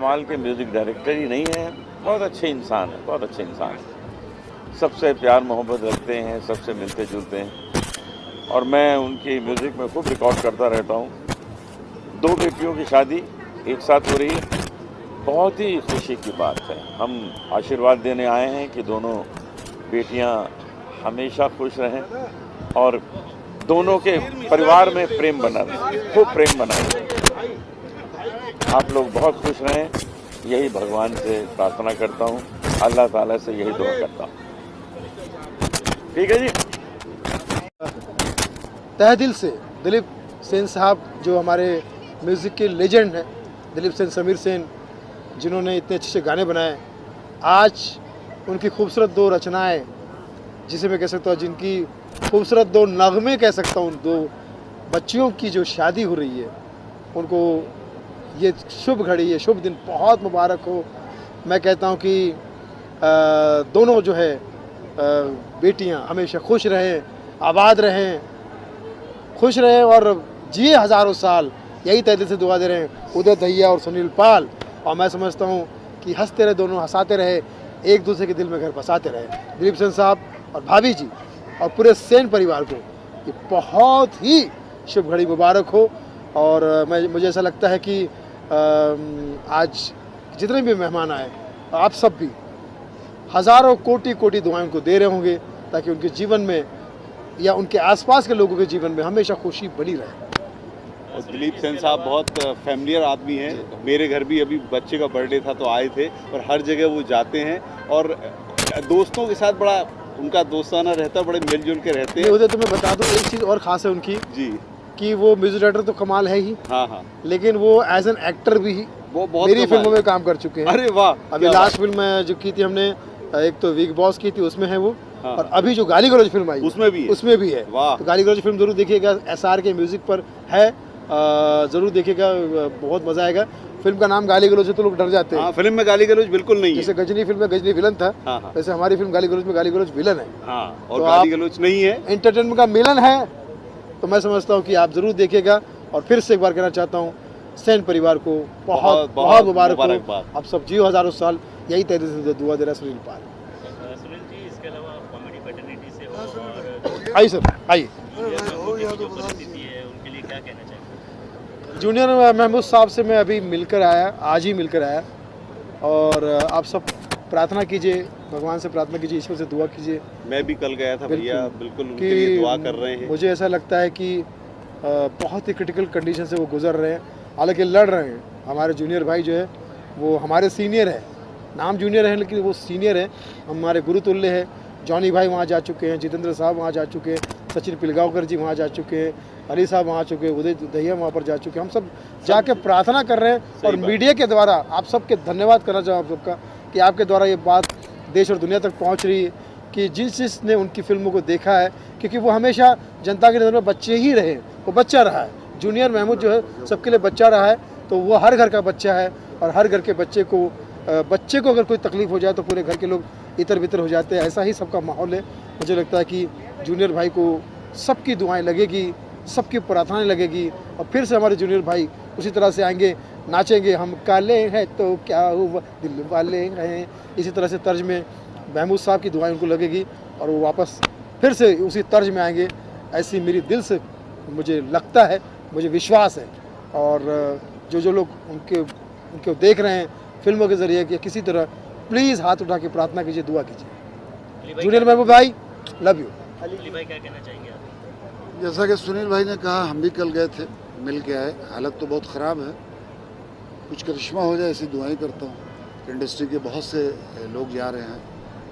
कमाल के music director ही नहीं है, बहुत अच्छे इंसान हैं, बहुत अच्छे इंसान हैं। सबसे प्यार मोहब्बत रखते हैं, सबसे मिलते जुलते हैं और मैं उनकी म्यूज़िक में खूब रिकॉर्ड करता रहता हूँ। 2 बेटियों की शादी एक साथ हो रही है, बहुत ही खुशी की बात है। हम आशीर्वाद देने आए हैं कि दोनों बेटियां हमेशा खुश रहें और दोनों के परिवार में प्रेम बना रहे, खूब प्रेम बना रहे। आप लोग बहुत खुश रहें, यही भगवान से प्रार्थना करता हूँ, अल्लाह ताला से यही दुआ करता हूँ। ठीक है जी। तहे दिल से दिलीप सेन साहब जो हमारे म्यूज़िक के लेजेंड हैं, दिलीप सेन, समीर सेन, जिन्होंने इतने अच्छे अच्छे गाने बनाए, आज उनकी खूबसूरत 2 रचनाएं, जिसे मैं कह सकता हूँ जिनकी खूबसूरत 2 नगमे कह सकता हूँ, 2 बच्चियों की जो शादी हो रही है, उनको ये शुभ घड़ी, ये शुभ दिन बहुत मुबारक हो। मैं कहता हूँ कि दोनों जो है बेटियाँ हमेशा खुश रहें, आबाद रहें, खुश रहें और जिए हज़ारों साल, यही तहे दिल से दुआ दे रहे हैं उदय दहिया और सुनील पाल। और मैं समझता हूँ कि हंसते रहे, दोनों हंसाते रहे, एक दूसरे के दिल में घर बसाते रहे। दिलीप सेन साहब और भाभी जी और पूरे सेन परिवार को ये बहुत ही शुभ घड़ी मुबारक हो। और मुझे ऐसा लगता है कि आज जितने भी मेहमान आए, आप सब भी हज़ारों कोटि कोटि दुआएं उनको दे रहे होंगे, ताकि उनके जीवन में या उनके आसपास के लोगों के जीवन में हमेशा खुशी बनी रहे। और दिलीप सेन साहब बहुत फैमिलियर आदमी हैं। मेरे घर भी अभी बच्चे का बर्थडे था तो आए थे, और हर जगह वो जाते हैं और दोस्तों के साथ बड़ा उनका दोस्ताना रहता, बड़े मिलजुल के रहते हैं। उधर तो मैं बता दूं, एक चीज़ और ख़ास है उनकी जी, कि वो म्यूजिक डायरेक्टर तो कमाल है ही, हाँ हाँ, लेकिन वो एज एन एक्टर भी वो बहुत मेरी फिल्मों में काम कर चुके हैं। अरे वाह, अभी लास्ट फिल्म जो की थी हमने, एक तो वीक बॉस की थी, उसमें है वो, हाँ। और अभी जो गाली गलौज फिल्म आई उसमें भी है। वाह। तो गाली गलौज फिल्म जरूर देखिएगा, SR के म्यूजिक पर है, जरूर देखिएगा, बहुत मजा आएगा। फिल्म का नाम गाली गलौज है तो लोग डर जाते हैं। हाँ, फिल्म में गाली गलौज बिल्कुल नहीं है। जैसे गजनी फिल्म में गजनी विलन था, हाँ। वैसे हमारी फिल्म गाली गलौज में गाली गलौज विलन है। हाँ, और तो गाली गलौज नहीं है, एंटरटेनमेंट का मिलन है। तो मैं समझता हूँ कि आप जरूर देखिएगा। और फिर से एक बार कहना चाहता हूँ, सेन परिवार को बहुत बहुत मुबारक हो। आप सब जियो हज़ारों साल, यही तहे दिल से दुआ दे रहा है सुनील पाल। सुनील जी, इसके अलावा कॉमेडी पैटर्निटी से और आइए सर, आइए। जो परिस्थिति है उनके लिए क्या कहना चाहिए? जूनियर महमूद साहब से मैं अभी मिलकर आया, आज ही मिलकर आया, और आप सब प्रार्थना कीजिए, भगवान से प्रार्थना कीजिए, ईश्वर से दुआ कीजिए। मैं भी कल गया था भैया, बिल्कुल उनके लिए दुआ कर रहे हैं। मुझे ऐसा लगता है कि बहुत ही क्रिटिकल कंडीशन से वो गुजर रहे हैं, हालांकि लड़ रहे हैं। हमारे जूनियर भाई जो है वो हमारे सीनियर है, नाम जूनियर है लेकिन वो सीनियर है, हमारे गुरुतुल्य है। जॉनी भाई वहाँ जा चुके हैं, जितेंद्र साहब वहाँ जा चुके हैं, सचिन पिलगांवकर जी वहाँ जा चुके हैं, अली साहब वहाँ चुके हैं, उदय दहिया वहाँ पर जा चुके हैं। हम सब जाके प्रार्थना कर रहे हैं, और मीडिया के द्वारा आप सबके धन्यवाद करना चाहूँ आप सबका, कि आपके द्वारा ये बात देश और दुनिया तक पहुँच रही है कि जिसने उनकी फिल्मों को देखा है, क्योंकि वो हमेशा जनता की नज़र में बच्चे ही रहे, वो बच्चा रहा है। जूनियर महमूद जो है सबके लिए बच्चा रहा है, तो वो हर घर का बच्चा है, और हर घर के बच्चे को अगर कोई तकलीफ़ हो जाए तो पूरे घर के लोग इतर बितर हो जाते हैं। ऐसा ही सबका माहौल है। मुझे लगता है कि जूनियर भाई को सबकी दुआएं लगेगी, सबकी प्रार्थनाएं लगेगी, और फिर से हमारे जूनियर भाई उसी तरह से आएंगे, नाचेंगे, हम काले हैं तो क्या हुआ दिल वाले हैं, इसी तरह से तर्ज में महमूद साहब की दुआएं उनको लगेगी, और वो वापस फिर से उसी तर्ज में आएंगे। ऐसी मेरी दिल से मुझे लगता है, मुझे विश्वास है। और जो लोग उनको देख रहे हैं फिल्मों के ज़रिए कि किसी तरह, प्लीज़ हाथ उठा के प्रार्थना कीजिए, दुआ कीजिए। जूनियर महबूब भाई, लव यू। अली भाई क्या कहना चाहेंगे आप? जैसा कि सुनील भाई ने कहा, हम भी कल गए थे, मिल के आए। हालत तो बहुत ख़राब है, कुछ करिश्मा हो जाए ऐसी दुआएं करता हूँ। इंडस्ट्री के बहुत से लोग जा रहे हैं,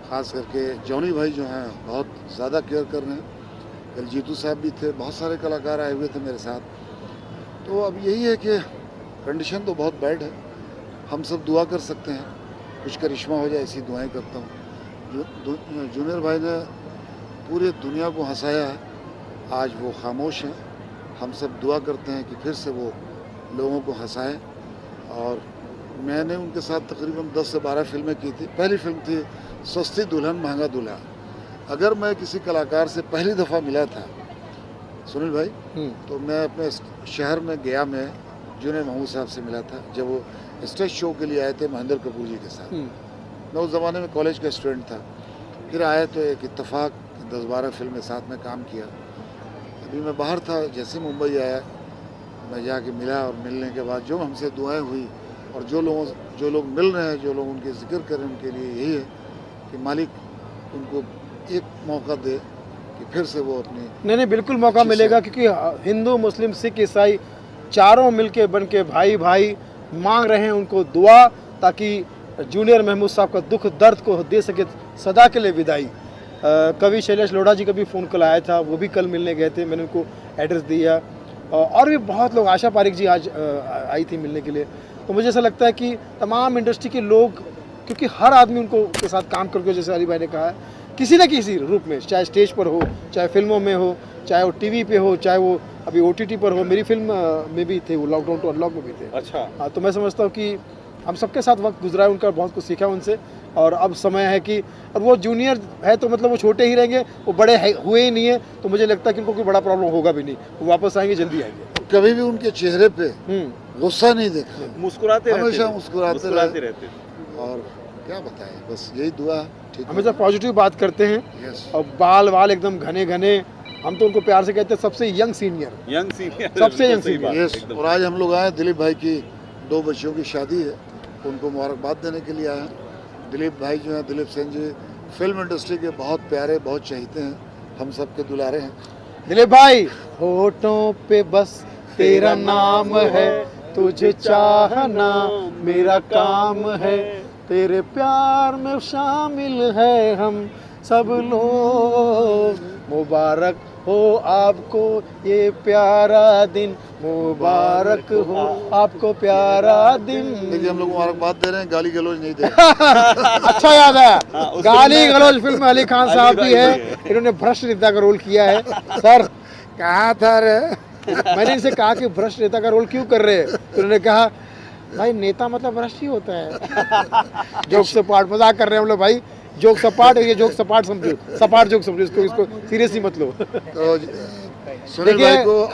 ख़ास करके जॉनी भाई जो हैं बहुत ज़्यादा केयर कर रहे हैं। कल जीतू साहब भी थे, बहुत सारे कलाकार आए हुए थे मेरे साथ। तो अब यही है कि कंडीशन तो बहुत बैड है, हम सब दुआ कर सकते हैं, कुछ करिश्मा हो जाए ऐसी दुआएं करता हूँ। जूनियर भाई ने पूरे दुनिया को हंसाया है, आज वो खामोश हैं। हम सब दुआ करते हैं कि फिर से वो लोगों को हंसाएं। और मैंने उनके साथ तकरीबन 10 से 12 फिल्में की थी। पहली फिल्म थी सस्ती दुल्हन महंगा दूल्हा। अगर मैं किसी कलाकार से पहली दफ़ा मिला था सुनील भाई, तो मैं अपने शहर में गया में जूनियर महमूद साहब से मिला था, जब वो स्टेज शो के लिए आए थे महेंद्र कपूर जी के साथ। मैं उस ज़माने में कॉलेज का स्टूडेंट था, फिर आए तो एक इत्तेफाक 10-12 फिल्में साथ में काम किया। अभी मैं बाहर था, जैसे मुंबई आया मैं जाके मिला और मिलने के बाद जो हमसे दुआएं हुई और जो लोग मिल रहे हैं, जो लोग उनके जिक्र कर रहे हैं, उनके लिए यही है कि मालिक उनको एक मौका दे कि फिर से वो अपनी नहीं बिल्कुल मौका मिलेगा, क्योंकि हिंदू मुस्लिम सिख ईसाई चारों मिलके बन के भाई भाई मांग रहे हैं उनको दुआ, ताकि जूनियर महमूद साहब का दुख दर्द को दे सके सदा के लिए विदाई। कवि शैलेश लोढ़ा जी का भी फ़ोन कॉल आया था, वो भी कल मिलने गए थे, मैंने उनको एड्रेस दिया। और भी बहुत लोग, आशा पारिक जी आज आई थी मिलने के लिए। तो मुझे ऐसा लगता है कि तमाम इंडस्ट्री के लोग, क्योंकि हर आदमी उनको के साथ काम करके, जैसे अली भाई ने कहा, किसी न किसी रूप में, चाहे स्टेज पर हो, चाहे फिल्मों में हो, चाहे वो टीवी पे हो, चाहे वो अभी OTT पर हो। मेरी फिल्म में भी थे वो, लॉकडाउन टू अनलॉक में भी थे। अच्छा। हाँ, तो मैं समझता हूँ कि हम सबके साथ वक्त गुजरा है उनका, बहुत कुछ सीखा उनसे। और अब समय है कि, और वो जूनियर है तो मतलब वो छोटे ही रहेंगे, वो बड़े हुए ही नहीं है, तो मुझे लगता है कि उनको कोई बड़ा प्रॉब्लम होगा भी नहीं, वो वापस आएंगे, जल्दी आएंगे। कभी भी उनके चेहरे पे गुस्सा नहीं देखा, मुस्कुराते हमेशा रहते मुस्कुराते रहते। और क्या बताएं, बस यही दुआ ठीक है। हमेशा पॉजिटिव बात करते हैं। यस। और बाल वाल एकदम घने घने, हम तो उनको प्यार से कहते हैं सबसे यंग सीनियर, सबसे यंग सीनियर। यस। और आज हम लोग आए, दिलीप भाई की 2 बच्चियों की शादी है, उनको मुबारकबाद देने के लिए आए हैं। दिलीप भाई जो हैं, दिलीप सेन जी, फिल्म इंडस्ट्री के बहुत प्यारे, बहुत चाहते हैं, हम सब के दुलारे हैं। दिलीप भाई, होठों पे बस तेरा नाम है, तुझे चाहना मेरा काम है, तेरे प्यार में शामिल है हम सब लोग, मुबारक हो आपको ये प्यारा दिन, मुबारक हो आपको प्यारा दिन। देखिए, हम लोग मुबारकबाद दे रहे हैं, गाली गलौज नहीं दे रहे। अच्छा याद है, गाली गलौज फिल्म में अली खान साहब भी है, इन्होंने भ्रष्ट नेता का रोल किया है। सर कहाँ था रे? मैंने इनसे कहा कि भ्रष्ट नेता का रोल क्यों कर रहे हैं, तो उन्होंने कहा भाई नेता मतलब भ्रष्ट ही होता है। जोक सपाट, मजाक कर रहे हैं हम लोग भाई, जोक सपाट है, ये जोक सपाट समझो, सपाट जोक समझो, इसको सीरियसली मत लो। तो सुनील भाई देखिए, को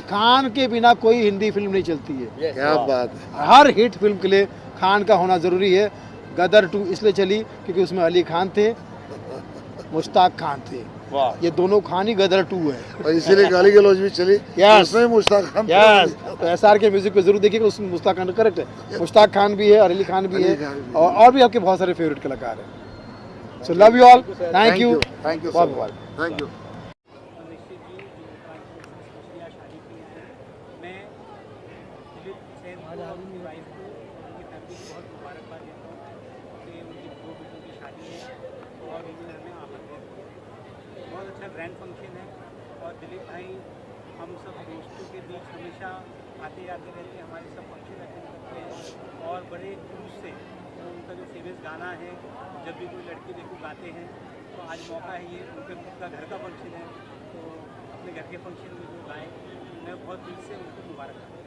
खान के बिना कोई हिंदी फिल्म नहीं चलती है। क्या बात है। हर हिट फिल्म के लिए खान का होना जरूरी है। गदर 2 इसलिए चली क्योंकि उसमें अली खान थे, मुश्ताक खान थे, ये दोनों खान ही गदर 2 है, और इसीलिए गाली गलौज भी चली। यस। उसमें मुश्ताक खान। यस। तो SR के म्यूजिक पे जरूर देखिएगा, उसमें मुश्ताक खान करेक्ट है, मुश्ताक खान भी है और अली खान भी है, और भी आपके बहुत सारे फेवरेट कलाकार हैं। So love you all, thank you, thank you, बहुत बहुत थैंक यू। मैं दिलीप सेन की वाइफ को, उनकी फैमिली को बहुत मुबारकबाद देता हूँ कि उनकी 2 बेटों की शादी है और उन्होंने हमें आमंत्रित किया। बहुत अच्छा ग्रैंड फंक्शन है और दिलीप भाई हम सब दोस्तों के बीच हमेशा आते जाते रहते हैं, हमारे सब फंक्शन अटेंड करते हैं और बड़े जुलूस से उनका जो फेमस गाना है, जब भी कोई लड़की देखो गाते हैं, तो आज मौका है, ये उनके खुद का घर का फंक्शन है, तो अपने घर के फंक्शन में जो गाएँ, मैं बहुत दिल से उनको मुबारक करता हूँ।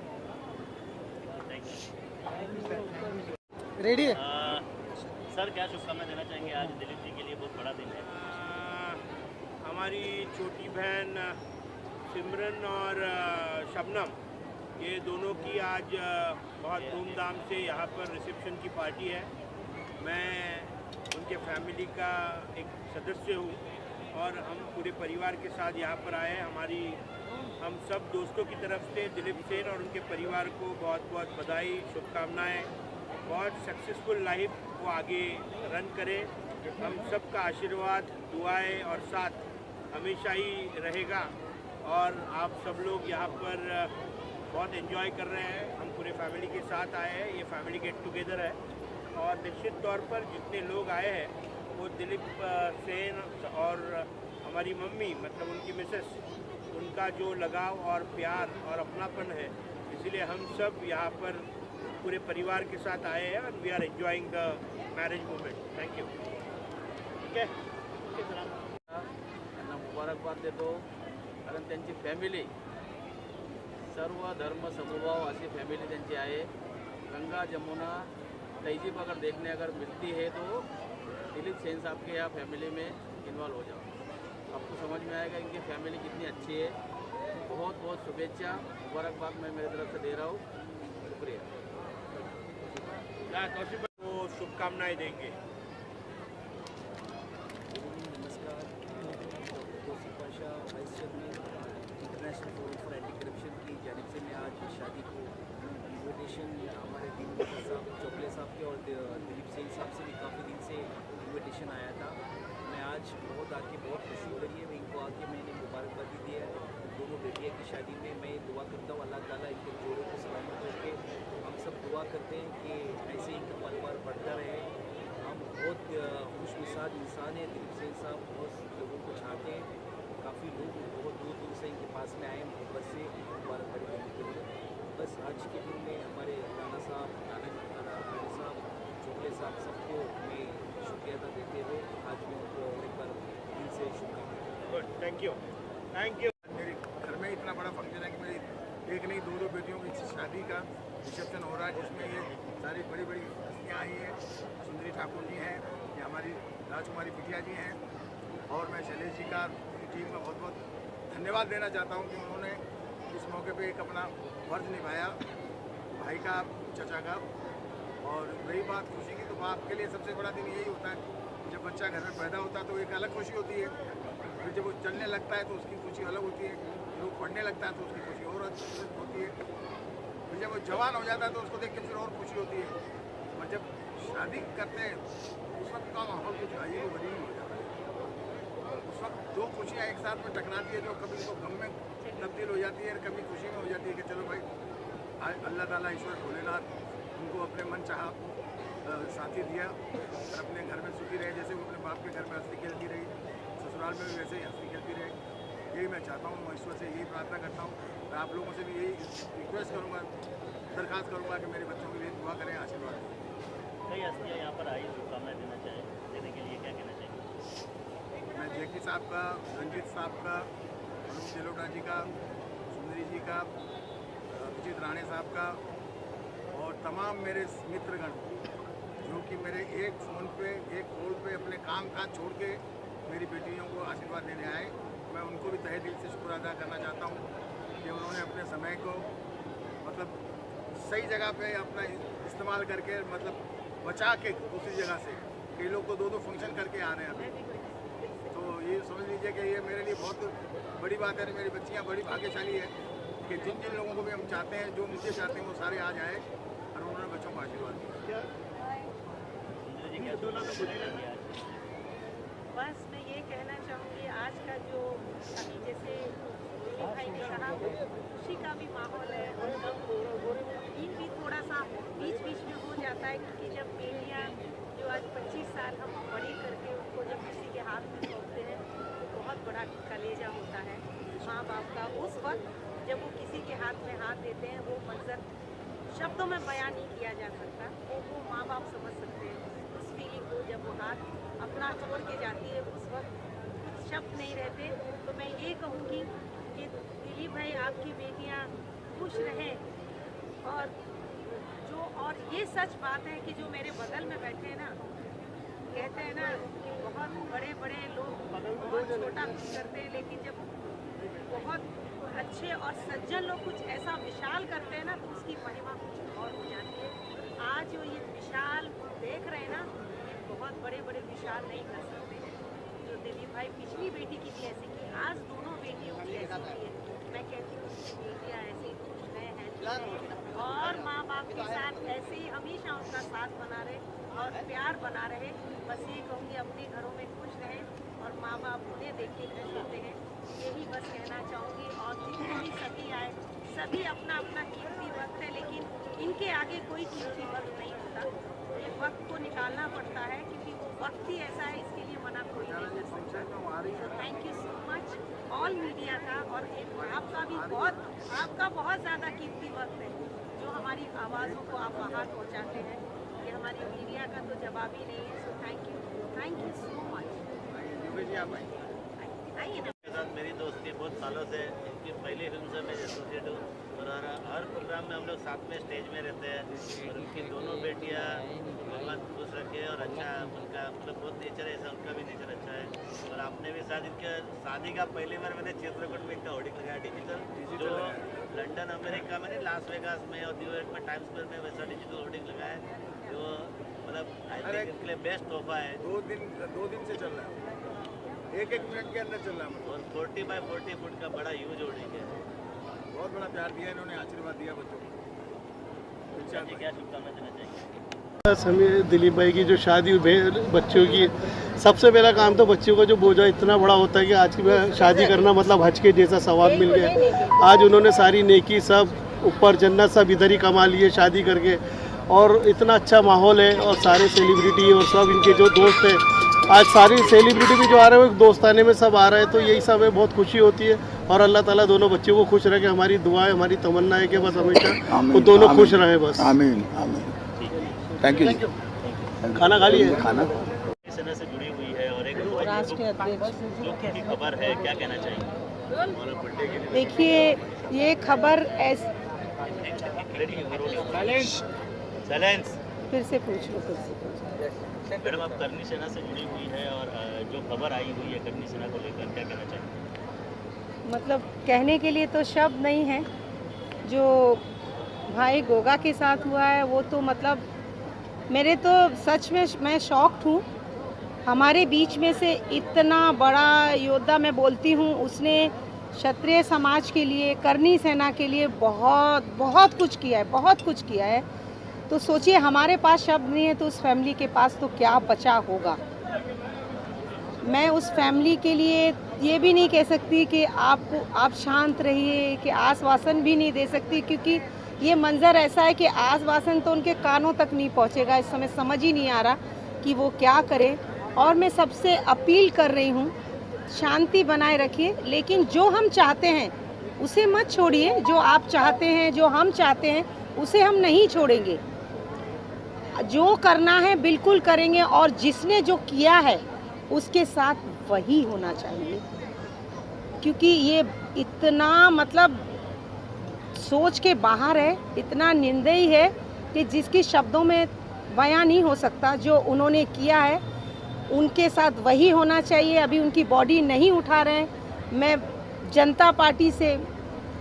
रेडी है सर, क्या शुभकामना देना चाहेंगे? आज दिलीप जी के लिए बहुत बड़ा दिन है। हमारी छोटी बहन सिमरन और शबनम, ये दोनों की आज बहुत धूमधाम से यहाँ पर रिसेप्शन की पार्टी है। मैं उनके फैमिली का एक सदस्य हूँ और हम पूरे परिवार के साथ यहाँ पर आए हैं। हम सब दोस्तों की तरफ से दिलीप सेन और उनके परिवार को बहुत बहुत बधाई, शुभकामनाएं। बहुत सक्सेसफुल लाइफ वो आगे रन करे, हम सब का आशीर्वाद, दुआएं और साथ हमेशा ही रहेगा। और आप सब लोग यहाँ पर बहुत एंजॉय कर रहे हैं, हम पूरे फैमिली के साथ आए हैं, ये फैमिली गेट टुगेदर है और निश्चित तौर पर जितने लोग आए हैं वो दिलीप सेन और हमारी मम्मी, मतलब उनकी मिसेस, उनका जो लगाव और प्यार और अपनापन है, इसलिए हम सब यहाँ पर पूरे परिवार के साथ आए हैं और we are enjoying the marriage moment. Thank you. ठीक आहे. त्यांना मुबारकबाद देतो, कारण त्यांची फॅमिली सर्व धर्म समभाव अशी फैमिली त्यांची आहे। गंगा जमुना तहजीब अगर देखने अगर मिलती है तो दिलीप सेन साहब के यहाँ फैमिली में इन्वॉल्व हो जाओ, आपको समझ में आएगा इनकी फैमिली कितनी अच्छी है। बहुत बहुत शुभेच्छा, मुबारकबाद मैं मेरी तरफ से दे रहा हूँ। शुक्रिया। क्या कौशिक भाई को शुभकामनाएं देंगे? नमस्कार, Kaushik Pasha vice chairman international forum for anti corruption की जानिब से मैं आज शादी को इन्विटेशन हमारे दीन साहब चौकले साहब के और दिलीप सिंह साहब से भी काफ़ी दिन से इन्विटेशन आया था। मैं आज बहुत आके बहुत खुशी हो रही है। मैं इनको आके मैंने मुबारकबादी दी है दोनों बेटियों की शादी में। मैं दुआ करता हूँ अल्लाह ताला इनके जोड़ों को सलामत करके, हम सब दुआ करते हैं कि ऐसे ही इनका परिवार बढ़ता रहे। हम बहुत खुशमिजाज इंसान हैं। दिलीप सिंह साहब बहुत लोगों को चाहते हैं, काफ़ी लोग बहुत दूर दूर से इनके पास में आए मोहब्बत से मुबारकबादी देने के लिए। बस आज के दिन में हमारे राणा साहब चौकले साहब सबको मैं शुक्रिया अदा देते हुए आज मैं उनको एक बार दिल से शुभकामनाएं। Good, thank you, thank you. मेरे घर में इतना बड़ा फंक्शन है कि मेरी एक नहीं दो बेटियों की शादी का रिसेप्शन हो रहा है, जिसमें ये सारी बड़ी बड़ी हस्तियाँ आई हैं। सुंदरी ठाकुर जी हैं, ये हमारी राजकुमारी बिटिया जी हैं, और मैं शैलेश जी का टीम का बहुत बहुत धन्यवाद देना चाहता हूँ कि उन्होंने इस मौके पे एक अपना फर्ज निभाया भाई का, चचा का। और रही बात खुशी की, तो बाप के लिए सबसे बड़ा दिन यही होता है, जब बच्चा घर में पैदा होता है तो एक अलग खुशी होती है, फिर जब वो चलने लगता है तो उसकी खुशी अलग होती है, फिर वो पढ़ने लगता है तो उसकी खुशी और होती है, फिर जब वो जवान हो जाता है तो उसको देख के फिर और खुशी होती है। और जब शादी करते हैं उस वक्त का माहौल कुछ अजीब गरीब हो जाता है। उस वक्त दो खुशियाँ एक साथ में टकराती है, जो कभी तो गम में तब्दील हो जाती है, कभी खुशी में हो जाती है कि चलो भाई अल्लाह ताला ईश्वर भोलेनाथ उनको अपने मन चाहा साथी दिया और अपने घर में सुखी रहे, जैसे वो अपने बाप के घर में हंसी खेलती रही, ससुराल में भी वैसे ही हंसी खेलती रहे। यही मैं चाहता हूँ, मैं ईश्वर से यही प्रार्थना करता हूँ। मैं आप लोगों से भी यही रिक्वेस्ट करूँगा, दरख्वास्त करूँगा कि मेरे बच्चों के लिए दुआ करें, आशीर्वाद दें। कई हस्तियाँ यहाँ पर आई, शुभकामनाएं देने के लिए क्या कहना चाहिए? मैं जेकी साहब का, रंजीत साहब का, अरुण जेलोटा जी का, सुंदरी जी का, अभिजीत राणे साहब का, और तमाम मेरे मित्रगण जो कि मेरे एक फ़ोन पे, एक कॉल पे अपने काम काज छोड़ के मेरी बेटियों को आशीर्वाद देने आए, मैं उनको भी तहे दिल से शुक्र अदा करना चाहता हूँ कि उन्होंने अपने समय को मतलब सही जगह पे अपना इस्तेमाल करके, मतलब बचा के दूसरी जगह से। कई लोग तो दो फंक्शन करके आ रहे हैं अभी, तो ये समझ लीजिए कि ये मेरे लिए बहुत बड़ी बात है। मेरी बच्चियाँ बड़ी भाग्यशाली है कि जिन जिन लोगों को भी हम चाहते हैं, जो मुझे चाहते हैं, वो सारे आज आए और उन्होंने बच्चों को आशीर्वाद दिया। बस मैं ये कहना चाहूँगी, आज का जो अभी जैसे भाई ने कहा खुशी का भी माहौल है और दिन भी थोड़ा सा बीच बीच में हो जाता है, क्योंकि जब बेटियाँ जो आज 25 साल हम बड़ी करके उनको जब किसी के हाथ में सौंपते हैं तो बहुत बड़ा कलेजा होता है माँ बाप का। उस वक्त जब वो किसी के हाथ में हाथ देते हैं, वो मंजर शब्दों में बयान नहीं किया जा सकता, वो माँ बाप समझ सकते हैं उस फीलिंग को। जब वो हाथ अपना छोड़ के जाती है उस वक्त कुछ शब्द नहीं रहते। तो मैं ये कहूँगी कि दिलीप भाई, आपकी बेटियाँ खुश रहें। और ये सच बात है कि जो मेरे बगल में बैठे हैं ना, कहते हैं ना कि बहुत बड़े बड़े लोग बहुत छोटा करते हैं, लेकिन जब बहुत अच्छे और सज्जन लोग कुछ ऐसा विशाल करते हैं ना, तो उसकी महिमा कुछ और हो जाती है। आज जो ये विशाल देख रहे हैं ना, ये बहुत बड़े बड़े विशाल नहीं कर सकते हैं। जो दिलीप भाई पिछली बेटी की भी ऐसी की, आज दोनों बेटियों की ऐसी की है। मैं कहती हूँ कि बेटियाँ ऐसे ही खुश रहे हैं और माँ बाप के साथ ऐसे ही हमेशा उनका साथ बना रहे और प्यार बना रहे। बस ये कहूँगी, अपने घरों में खुश रहें और माँ बाप उन्हें देख के खुश होते हैं, यही बस कहना चाहूँगी। और जितने भी सभी आए, सभी अपना अपना कीमती वक्त है, लेकिन इनके आगे कोई कीमती वक्त नहीं होता। ये वक्त को निकालना पड़ता है, क्योंकि वो वक्त ही ऐसा है, इसके लिए मना कोई नहीं कर सकता। Thank you so much all media का, और आपका भी आपका बहुत ज़्यादा कीमती वक्त है, जो हमारी आवाज़ों को आप बाहर पहुँचाते हैं। ये हमारी मीडिया का तो जवाब ही नहीं है। So thank you so much. आइए ना। मेरी दोस्ती बहुत सालों से, इनकी पहली फिल्म से मैं एसोसिएट हूँ और हर प्रोग्राम में हम लोग साथ में स्टेज में रहते हैं। और उनकी दोनों बेटियाँ भगवान खुश रखे और अच्छा उनका मतलब बहुत नेचर है ऐसा, उनका भी नेचर अच्छा है। और आपने भी शायद इनके शादी का पहली बार मैंने चित्रकूट में इनका होर्डिंग लगाया डिजिटल, जो लंदन अमेरिका में, लास वेगास में और न्यूयॉर्क में टाइम्स स्क्वायर में वैसा डिजिटल होर्डिंग लगाया है। जो मतलब आई थिंक इसके लिए बेस्ट तोहफा है। 2 दिन से चल रहा है, एक मिनट के अंदर चल रहा है। और 40 बाय 40 फुट का बड़ा यूज होर्डिंग है। बहुत बड़ा प्यार दिया इन्होंने, आशीर्वाद दिया बच्चों को। क्या शुभकामनाएं देना चाहिए? हमें दिलीप भाई की जो शादी हुई बच्चों की, सबसे पहला काम तो बच्चों का जो बोझा इतना बड़ा होता है कि आज की शादी करना मतलब हज के जैसा सवाब मिल गया। आज उन्होंने सारी नेकी सब ऊपर जन्नत सब इधर ही कमा लिए शादी करके, और इतना अच्छा माहौल है और सारे सेलिब्रिटी और सब इनके जो दोस्त हैं, आज सारी सेलिब्रिटी भी जो आ रहे हैं वो दोस्ताने में सब आ रहे हैं, तो यही सब है, बहुत खुशी होती है। और अल्लाह ताला दोनों बच्चों को खुश रखे, हमारी दुआ है, हमारी तमन्ना है कि बस हमेशा वो दोनों खुश रहे बस। आमीन आमीन। Thank you. खाना खा लिए? खाना सेना से जुड़ी हुई है और एक राष्ट्रीय अध्यक्ष जो की खबर है, क्या कहना चाहिए? देखिए, ये खबर साइलेंस। फिर से पूछ लो, फिर से मैडम, आप करनी सेना से जुड़ी हुई है और जो खबर आई हुई है करनी सेना को लेकर, क्या कहना चाहिए? मतलब कहने के लिए तो शब्द नहीं है। जो भाई गोगा के साथ हुआ है वो तो मतलब मेरे तो सच में मैं शॉक्ड हूँ। हमारे बीच में से इतना बड़ा योद्धा, मैं बोलती हूँ, उसने क्षत्रिय समाज के लिए, करनी सेना के लिए बहुत बहुत कुछ किया है, बहुत कुछ किया है। तो सोचिए, हमारे पास शब्द नहीं है तो उस फैमिली के पास तो क्या बचा होगा। मैं उस फैमिली के लिए ये भी नहीं कह सकती कि आप शांत रहिए, कि आश्वासन भी नहीं दे सकती, क्योंकि ये मंज़र ऐसा है कि आश्वासन तो उनके कानों तक नहीं पहुंचेगा। इस समय समझ ही नहीं आ रहा कि वो क्या करें। और मैं सबसे अपील कर रही हूँ, शांति बनाए रखिए, लेकिन जो हम चाहते हैं उसे मत छोड़िए। जो आप चाहते हैं, जो हम चाहते हैं, उसे हम नहीं छोड़ेंगे। जो करना है बिल्कुल करेंगे, और जिसने जो किया है उसके साथ वही होना चाहिए, क्योंकि ये इतना मतलब सोच के बाहर है, इतना निंदनीय है कि जिसकी शब्दों में बयां नहीं हो सकता। जो उन्होंने किया है उनके साथ वही होना चाहिए। अभी उनकी बॉडी नहीं उठा रहे हैं। मैं जनता पार्टी से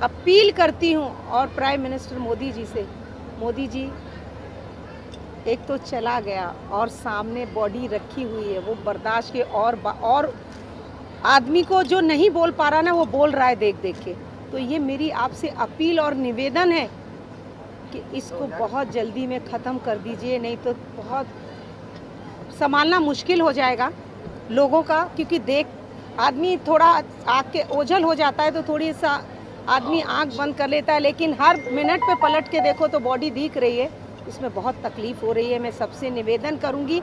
अपील करती हूं और प्राइम मिनिस्टर मोदी जी से, मोदी जी, एक तो चला गया और सामने बॉडी रखी हुई है, वो बर्दाश्त के और आदमी को जो नहीं बोल पा रहा ना, वो बोल रहा है देख देख के। तो ये मेरी आपसे अपील और निवेदन है कि इसको बहुत जल्दी में ख़त्म कर दीजिए, नहीं तो बहुत संभालना मुश्किल हो जाएगा लोगों का। क्योंकि देख, आदमी थोड़ा आँख के ओझल हो जाता है तो थोड़ी सा आदमी आँख बंद कर लेता है, लेकिन हर मिनट पे पलट के देखो तो बॉडी दिख रही है, इसमें बहुत तकलीफ़ हो रही है। मैं सबसे निवेदन करूंगी,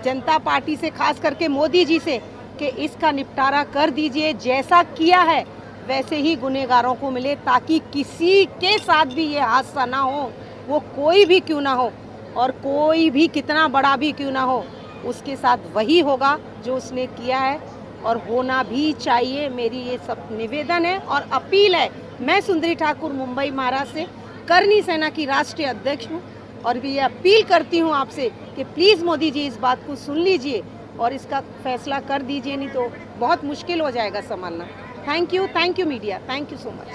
जनता पार्टी से, खास करके मोदी जी से, कि इसका निपटारा कर दीजिए। जैसा किया है वैसे ही गुनहगारों को मिले, ताकि किसी के साथ भी ये हादसा ना हो, वो कोई भी क्यों ना हो और कोई भी कितना बड़ा भी क्यों ना हो, उसके साथ वही होगा जो उसने किया है, और होना भी चाहिए। मेरी ये सब निवेदन है और अपील है। मैं सुंदरी ठाकुर, मुंबई महाराष्ट्र से करनी सेना की राष्ट्रीय अध्यक्ष हूँ, और भी ये अपील करती हूँ आपसे कि प्लीज़ मोदी जी इस बात को सुन लीजिए और इसका फैसला कर दीजिए, नहीं तो बहुत मुश्किल हो जाएगा संभालना। Thank you media, thank you so much.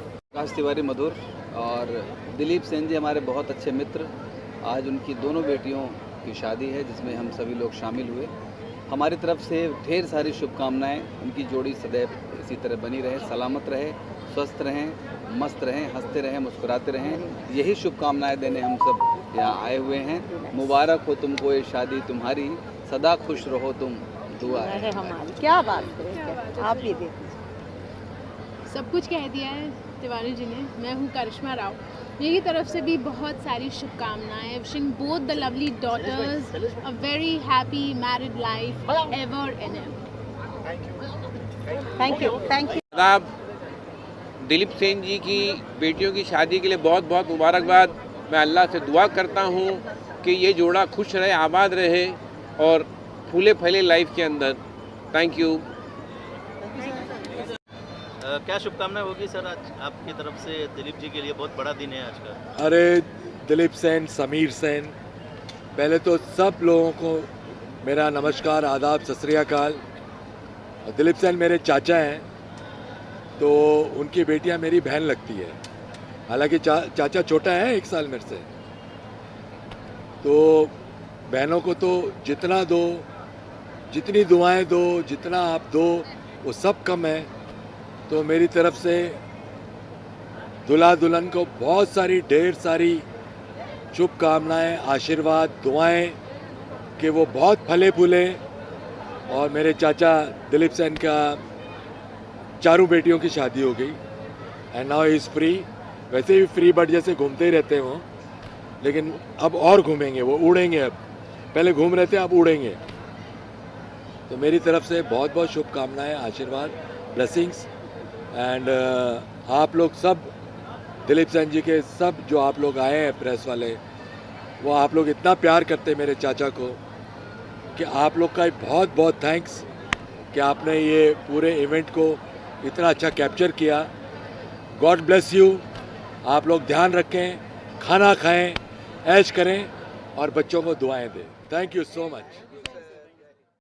Prakash Tiwari Madhur और दिलीप सेन जी हमारे बहुत अच्छे मित्र। आज उनकी दोनों बेटियों की शादी है जिसमें हम सभी लोग शामिल हुए। हमारी तरफ से ढेर सारी शुभकामनाएं। उनकी जोड़ी सदैव इसी तरह बनी रहे, सलामत रहे, स्वस्थ रहें, मस्त रहें, हंसते रहें, मुस्कुराते रहें। यही शुभकामनाएं देने हम सब यहाँ आए हुए हैं। मुबारक हो तुमको ये शादी तुम्हारी, सदा खुश रहो तुम, दुआ है हमारी। क्या बात करें, आप भी देखिए। सब कुछ कह दिया है तिवारी जी ने। मैं हूँ करिश्मा राव, मेरी तरफ से भी बहुत सारी शुभकामनाएं। Wishing both the lovely daughters a very happy married life ever and ever. Thank you. आदाब। दिलीप सेन जी की बेटियों की शादी के लिए बहुत बहुत मुबारकबाद। मैं अल्लाह से दुआ करता हूँ कि ये जोड़ा खुश रहे, आबाद रहे और फूले फैले लाइफ के अंदर। Thank you. क्या शुभकामनाएं होगी सर आज आपकी तरफ से दिलीप जी के लिए? बहुत बड़ा दिन है आज का। अरे दिलीप सेन, समीर सेन, पहले तो सब लोगों को मेरा नमस्कार, आदाब, सत श्री अकाल। दिलीप सेन मेरे चाचा हैं, तो उनकी बेटियां मेरी बहन लगती है। हालांकि चाचा छोटा है 1 साल मेरे से। तो बहनों को तो जितना दो, जितनी दुआएं दो, जितना आप दो वो सब कम है। तो मेरी तरफ से दूल्हा दुल्हन को बहुत सारी ढेर सारी शुभकामनाएं, आशीर्वाद, दुआएं कि वो बहुत फले फूले। और मेरे चाचा दिलीप सेन का 4 बेटियों की शादी हो गई and now he is free. वैसे भी फ्री बर्ड जैसे घूमते ही रहते हैं वो, लेकिन अब और घूमेंगे, वो उड़ेंगे। अब पहले घूम रहे थे, अब उड़ेंगे। तो मेरी तरफ से बहुत बहुत शुभकामनाएं, आशीर्वाद, ब्लेसिंग्स। एंड आप लोग सब, दिलीप सेन जी के सब जो आप लोग आए हैं प्रेस वाले, वो आप लोग इतना प्यार करते हैं मेरे चाचा को कि आप लोग का बहुत बहुत थैंक्स कि आपने ये पूरे इवेंट को इतना अच्छा कैप्चर किया। God bless you. आप लोग ध्यान रखें, खाना खाएं, ऐश करें और बच्चों को दुआएं दें। Thank you so much.